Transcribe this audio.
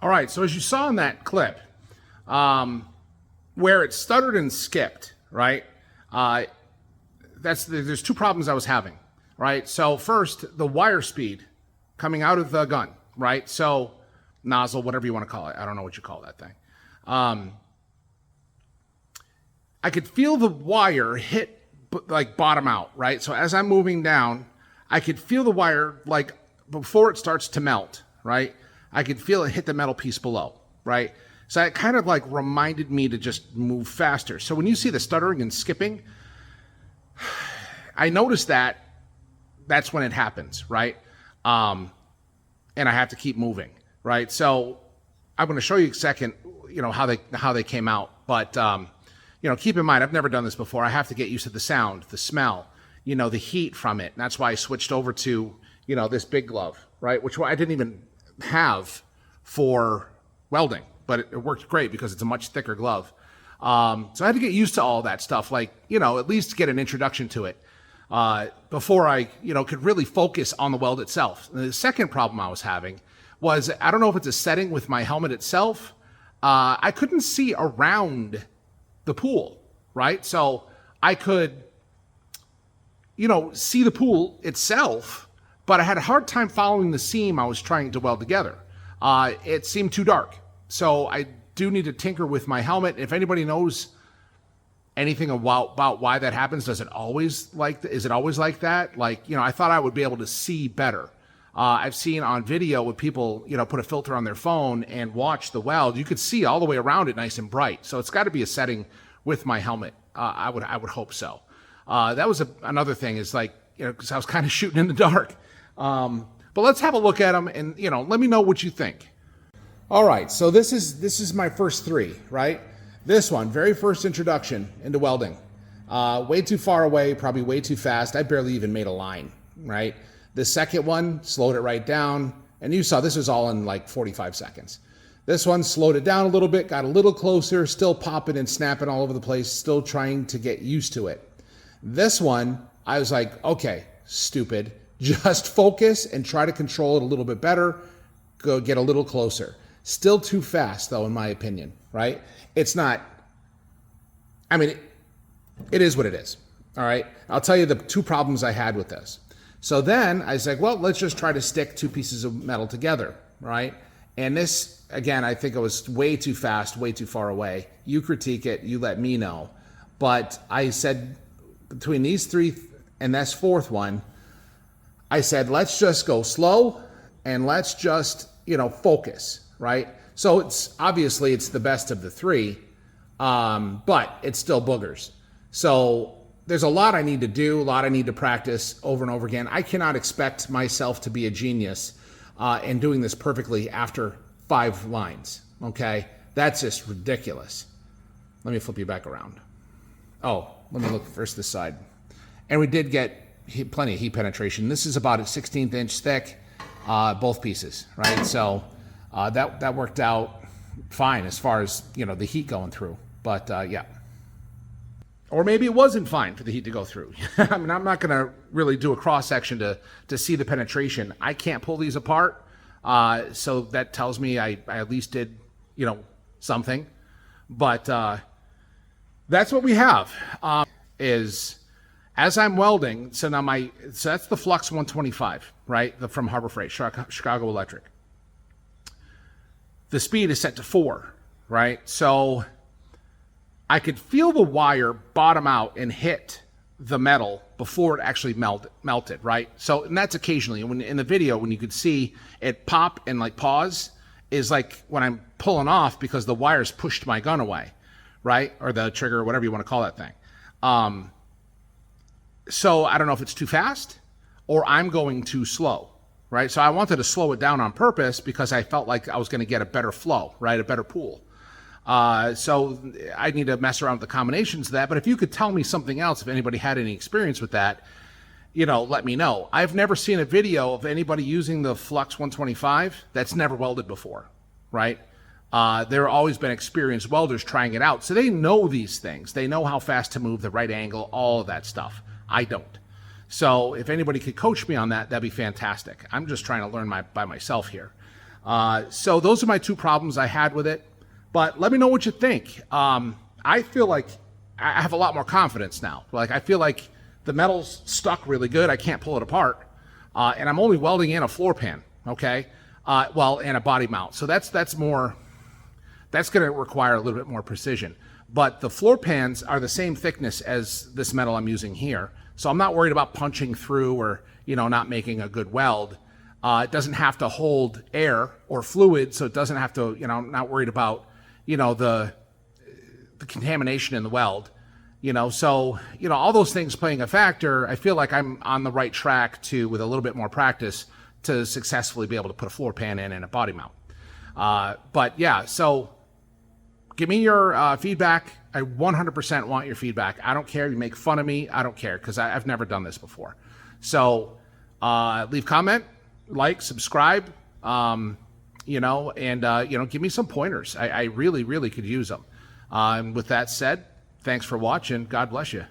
All right, so as you saw in that clip, where it stuttered and skipped, right? There's two problems I was having, right? So first, the wire speed coming out of the gun, right? So nozzle, whatever you want to call it. I don't know what you call that thing. I could feel the wire hit, like bottom out, right? So as I'm moving down, I could feel the wire, like before it starts to melt, right? I could feel it hit the metal piece below, right? So it kind of like reminded me to just move faster. So when you see the stuttering and skipping, I noticed that's when it happens, right? And I have to keep moving, right? So I'm going to show you in a second, how they came out. But, keep in mind, I've never done this before. I have to get used to the sound, the smell, the heat from it. And that's why I switched over to, this big glove, right? Which I didn't even have for welding, but it worked great because it's a much thicker glove. So I had to get used to all that stuff, like, at least get an introduction to it before I, could really focus on the weld itself. And the second problem I was having was, I don't know if it's a setting with my helmet itself. I couldn't see around the pool, right? So I could, see the pool itself, but I had a hard time following the seam I was trying to weld together. It seemed too dark. So I do need to tinker with my helmet. If anybody knows anything about why that happens, is it always like that? Like, I thought I would be able to see better. I've seen on video with people, put a filter on their phone and watch the weld. You could see all the way around it nice and bright. So it's got to be a setting with my helmet. I would hope so. That was another thing is like, because I was kind of shooting in the dark. But let's have a look at them and, let me know what you think. All right, so this is my first three, right? This one, very first introduction into welding. Way too far away, probably way too fast. I barely even made a line, right? The second one, slowed it right down. And you saw this was all in like 45 seconds. This one slowed it down a little bit, got a little closer, still popping and snapping all over the place, still trying to get used to it. This one, I was like, okay, stupid. Just focus and try to control it a little bit better. Go get a little closer. Still too fast, though, in my opinion, right? It's not, it is what it is, all right? I'll tell you the two problems I had with this. So then I was like, well, let's just try to stick two pieces of metal together, right? And this, again, I think it was way too fast, way too far away. You critique it, you let me know. But I said, between these three and this fourth one, I said, let's just go slow and let's just, focus, right? So it's the best of the three, but it's still boogers. So there's a lot I need to do, a lot I need to practice over and over again. I cannot expect myself to be a genius in doing this perfectly after 5 lines, okay? That's just ridiculous. Let me flip you back around. Oh, let me look first this side. And we did get plenty of heat penetration. This is about a 16th inch thick, both pieces, right? So that worked out fine as far as, the heat going through. But yeah. Or maybe it wasn't fine for the heat to go through. I'm not going to really do a cross section to see the penetration. I can't pull these apart. So that tells me I at least did, something. But that's what we have. Is as I'm welding, so that's the Flux 125, right? From Harbor Freight, Chicago Electric. The speed is set to 4, right? So I could feel the wire bottom out and hit the metal before it actually melted, right? So, and that's occasionally, when in the video, when you could see it pop and like pause, is like when I'm pulling off because the wires pushed my gun away, right? Or the trigger, or whatever you want to call that thing. So I don't know if it's too fast or I'm going too slow, right? So I wanted to slow it down on purpose because I felt like I was going to get a better flow, right? A better pool. So I need to mess around with the combinations of that. But if you could tell me something else, if anybody had any experience with that, let me know. I've never seen a video of anybody using the Flux 125 that's never welded before, right? There have always been experienced welders trying it out. So they know these things. They know how fast to move, the right angle, all of that stuff. I don't. So if anybody could coach me on that, that'd be fantastic. I'm just trying to learn by myself here. So those are my two problems I had with it. But let me know what you think. I feel like I have a lot more confidence now. Like, I feel like the metal's stuck really good. I can't pull it apart. And I'm only welding in a floor pan, okay? And a body mount. So that's going to require a little bit more precision. But the floor pans are the same thickness as this metal I'm using here. So I'm not worried about punching through or, not making a good weld. It doesn't have to hold air or fluid, so it doesn't have to, I'm not worried about, the contamination in the weld. So, all those things playing a factor, I feel like I'm on the right track with a little bit more practice to successfully be able to put a floor pan in and a body mount. But yeah, so give me your feedback. I 100% want your feedback. I don't care. You make fun of me. I don't care because I've never done this before. So leave comment, like, subscribe, and give me some pointers. I really, really could use them. And with that said, thanks for watching. God bless you.